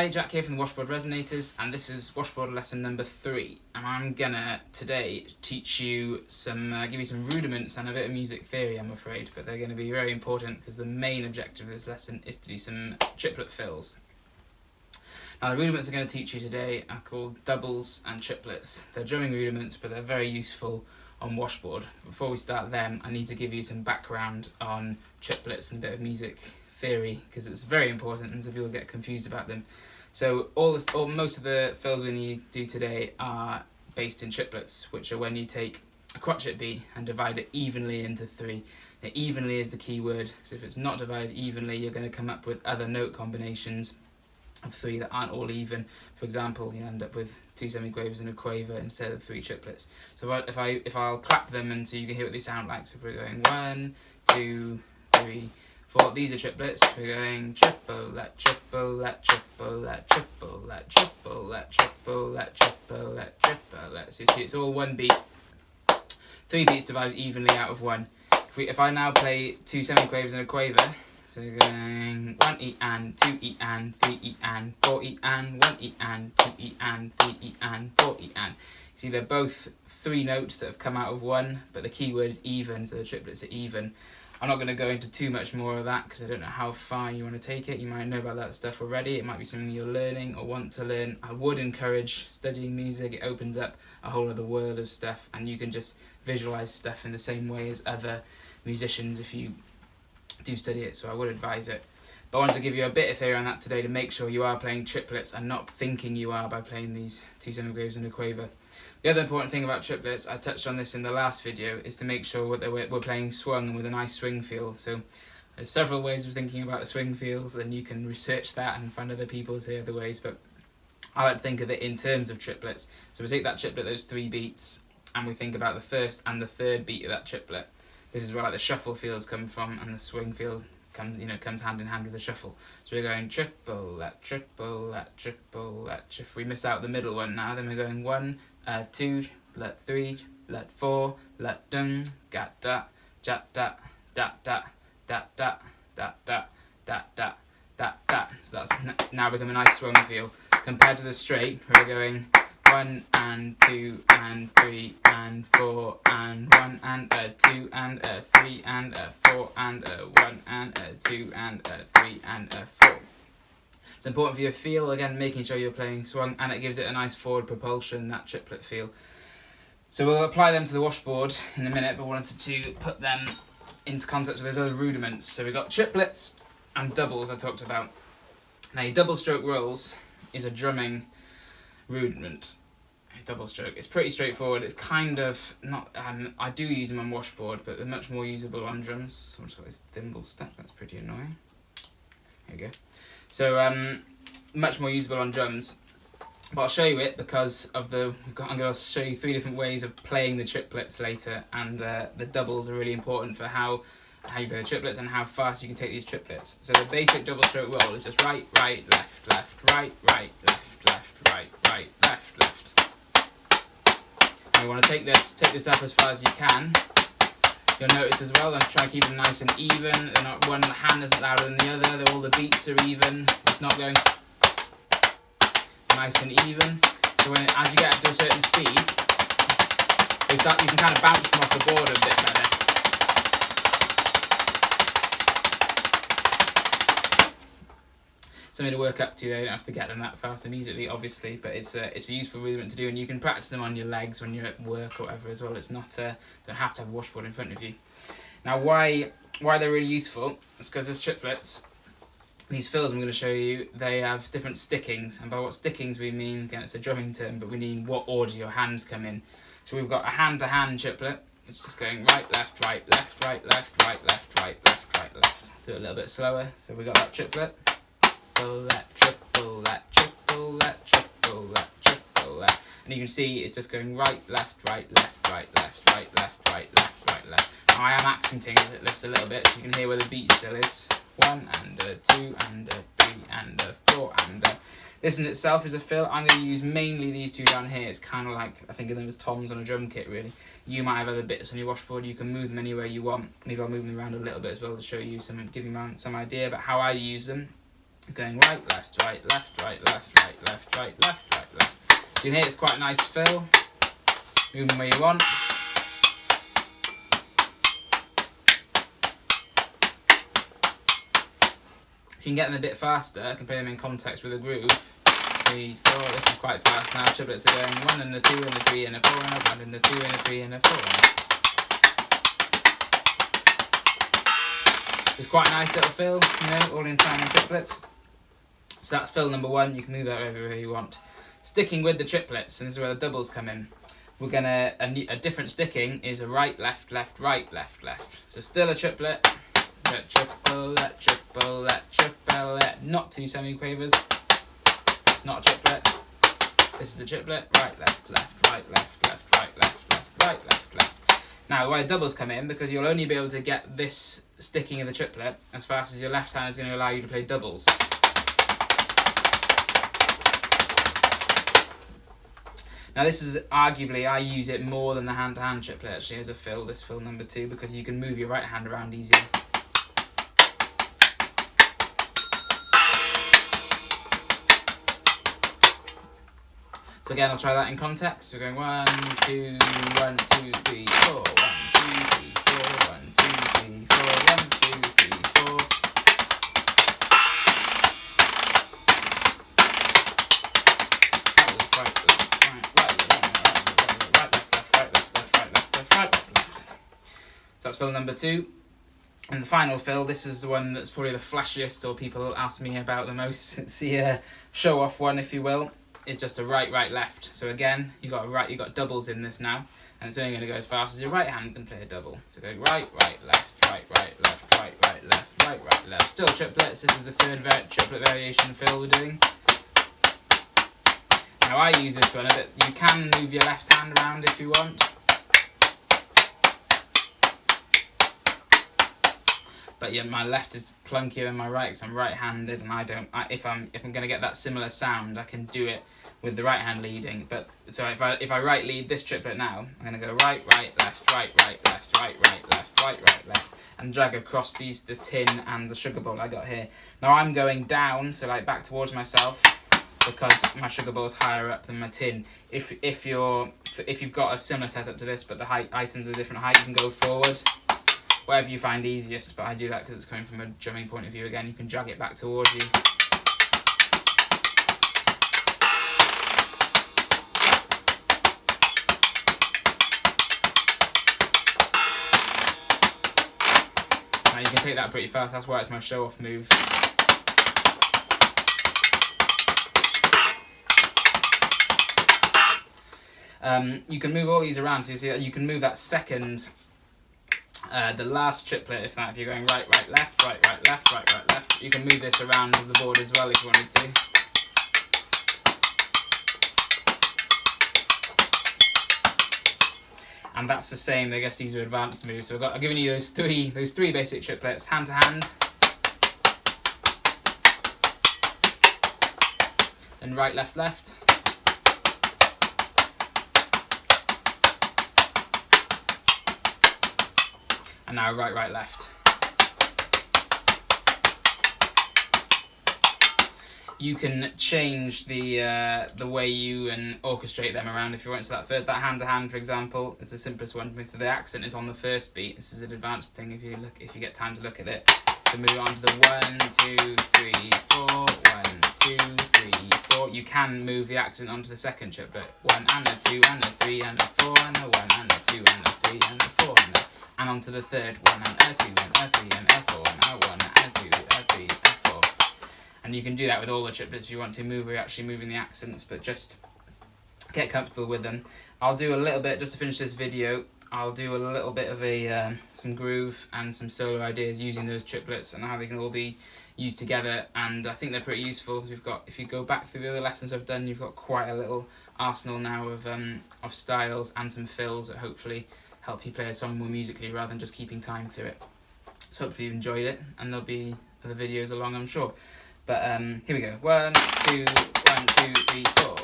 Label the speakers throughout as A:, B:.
A: Hi, Jack here from the Washboard Resonators, and this is Washboard lesson number 3. And I'm gonna today teach you give you some rudiments and a bit of music theory, I'm afraid, but they're gonna be very important because the main objective of this lesson is to do some triplet fills. Now, the rudiments I'm going to teach you today are called doubles and triplets. They're drumming rudiments, but they're very useful on washboard. Before we start them, I need to give you some background on triplets and a bit of music theory, because it's very important and some people get confused about them. So most of the fills we need to do today are based in triplets, which are when you take a crotchet beat and divide it evenly into 3. Now, evenly is the key word, because if it's not divided evenly, you're going to come up with other note combinations of 3 that aren't all even. For example, you end up with 2 semiquavers and a quaver instead of 3 triplets. So if I'll clap them and so you can hear what they sound like. So if we're going 1, 2, 3, 4, these are triplets. We're going triplet, triplet, triplet, triplet, triplet, triplet, triplet, triplet. So you see, it's all one beat. 3 beats divided evenly out of 1. If I now play 2 semiquavers and a quaver. So we're going 1 E and 2 E and 3 E and 4 E and 1 E and 2 E and 3 E and 4 E and. See, they're both 3 notes that have come out of 1, but the key word is even, so the triplets are even. I'm not going to go into too much more of that because I don't know how far you want to take it. You might know about that stuff already. It might be something you're learning or want to learn. I would encourage studying music. It opens up a whole other world of stuff, and you can just visualize stuff in the same way as other musicians if you do study it, so I would advise it. But I wanted to give you a bit of theory on that today to make sure you are playing triplets and not thinking you are by playing these 2 semiquavers and a quaver. The other important thing about triplets, I touched on this in the last video, is to make sure that we're playing swung and with a nice swing feel. So there's several ways of thinking about swing feels, and you can research that and find other people say other ways, but I like to think of it in terms of triplets. So we take that triplet, those 3 beats, and we think about the first and the third beat of that triplet. This is where the shuffle feels come from, and the swing feel comes hand in hand with the shuffle. So we're going triplet, triplet, triplet. If we miss out the middle one now, then we're going 1, 2, let 3, let 4, let dum, gat da, jat da, dat da, dat da, dat da, dat da, dat da. So that's now become a nice swung feel. Compared to the straight, we're going 1 and 2 and 3 and 4 and 1 and 2 and 3 and 4 and 1 and 2 and 3 and 4. It's important for your feel, again, making sure you're playing swung, and it gives it a nice forward propulsion, that triplet feel. So we'll apply them to the washboard in a minute, but wanted to put them into context with those other rudiments. So we've got triplets and doubles I talked about. Now, your double stroke rolls is a drumming rudiment. Double stroke. It's pretty straightforward. It's kind of not. I do use them on washboard, but they're much more usable on drums. I've just got this thimble stuck. That's pretty annoying. There you go. So much more usable on drums. But I'll show you it because of I'm going to show you 3 different ways of playing the triplets later, and the doubles are really important for how you play the triplets and how fast you can take these triplets. So the basic double stroke roll is just right, right, left, left, right, right, left, left, right, right, left, left. You want to take this up as far as you can. You'll notice as well, I'm trying to keep them nice and even. They're not, one hand isn't louder than the other. All the beats are even. It's not going nice and even. So as you get up to a certain speed, you can kind of bounce them off the board a bit better. Something to work up to. They don't have to get them that fast immediately, obviously, but it's a useful rudiment to do, and you can practice them on your legs when you're at work or whatever as well. It's not don't have to have a washboard in front of you. Now, why they're really useful? It's because as triplets, these fills I'm going to show you, they have different stickings, and by what stickings we mean, again, it's a drumming term, but we mean what order your hands come in. So we've got a hand-to-hand triplet. It's just going right, left, right, left, right, left, right, left, right, left, right, left. Do it a little bit slower. So we've got that triplet. Triplet, triplet, triplet, triplet, triplet. And you can see it's just going right, left, right, left, right, left, right, left, right, left, right, left. Now I am accenting this a little bit so you can hear where the beat still is. 1 and 2 and 3 and 4 and this in itself is a fill. I'm going to use mainly these 2 down here. It's kind of like, I think of them as toms on a drum kit, really. You might have other bits on your washboard. You can move them anywhere you want. Maybe I'll move them around a little bit as well to show you give you some idea about how I use them. It's going right, left, right, left, right, left, right, left, right, left, right, left. You can hear it's quite a nice fill. Move them where you want. If you can get them a bit faster, I can play them in context with a groove. 3, 4, this is quite fast now. Triplets are going 1 and a 2 and a 3 and a 4 and a 1 and a 2 and a 3 and a 4. It's quite a nice little fill, you know, all in time and triplets. So that's fill number 1, you can move that everywhere you want. Sticking with the triplets, and this is where the doubles come in. We're gonna, a different sticking is a right, left, left, right, left, left. So still a triplet. Let triple, let triple, let triple, let. Not 2 semiquavers. It's not a triplet. This is a triplet. Right, left, left, right, left, left, right, left, left, right, left, left. Now, why doubles come in, because you'll only be able to get this sticking of the triplet as fast as your left hand is going to allow you to play doubles. Now this is arguably, I use it more than the hand-to-hand triplet actually as a fill, this fill number 2, because you can move your right hand around easier. So again, I'll try that in context. We're going 1, 2, 1, 2, 3, 4, 1, 2, 3, 4, 1, 2, 3, 4, 1, 2, 3, 4. So that's fill number 2. And the final fill, this is the one that's probably the flashiest, or people ask me about the most. It's the show-off one, if you will. It's just a right, right, left. So again, you got doubles in this now, and it's only going to go as fast as your right hand can play a double. So go right, right, left, right, right, left, right, right, left, right, right, left. Still triplets. This is the third triplet variation fill we're doing. Now I use this one a bit. You can move your left hand around if you want. But yeah, my left is clunkier than my right because I'm right-handed, and if I'm going to get that similar sound, I can do it with the right hand leading. But so if I right lead this triplet now, I'm going to go right, right, left, right, right, left, right, right, left, right, right, left, and drag across the tin and the sugar bowl I got here. Now I'm going down, so like back towards myself, because my sugar bowl is higher up than my tin. If you've got a similar setup to this, but the items are a different height, you can go forward. Whatever you find easiest, but I do that because it's coming from a drumming point of view. Again, you can drag it back towards you. Now you can take that pretty fast, that's why it's my show-off move. You can move all these around, so you see that you can move that second, the last triplet, if you're going right, right, left, right, right, left, right, right, left. You can move this around the board as well if you wanted to. And that's the same, I guess these are advanced moves. So I've given you those three basic triplets, hand to hand, and right, left, left. And now right, right, left. You can change the way you orchestrate them around if you want. So that hand to hand, for example, is the simplest one. So the accent is on the first beat. This is an advanced thing if you get time to look at it. So move on to the 1, 2, 3, 4, 1, 2, 3, 4. You can move the accent onto the second triplet. 1 and a 2 and a 3 and a 4 and a 1 and a 2 and a 3 and a 4 and onto the third 1 and a 2 and a 3 and a 4 and a 1 and a 2 a 3 a 4. And you can do that with all the triplets if you want to move. We're actually moving the accents, but just get comfortable with them. I'll do a little bit, just to finish this video, I'll do a little bit of some groove and some solo ideas using those triplets and how they can all be used together. And I think they're pretty useful because if you go back through the other lessons I've done, you've got quite a little arsenal now of styles and some fills that hopefully help you play a song more musically rather than just keeping time through it. So hopefully you enjoyed it, and there'll be other videos along, I'm sure. But here we go. 1, 2, 1, 2, 3, 4.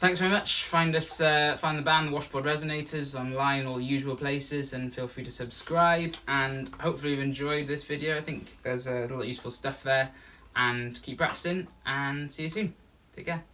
A: Thanks very much. Find the band, the Washboard Resonators, online, all the usual places, and feel free to subscribe. And hopefully you've enjoyed this video. I think there's a lot of useful stuff there. And keep practicing, and see you soon. Take care.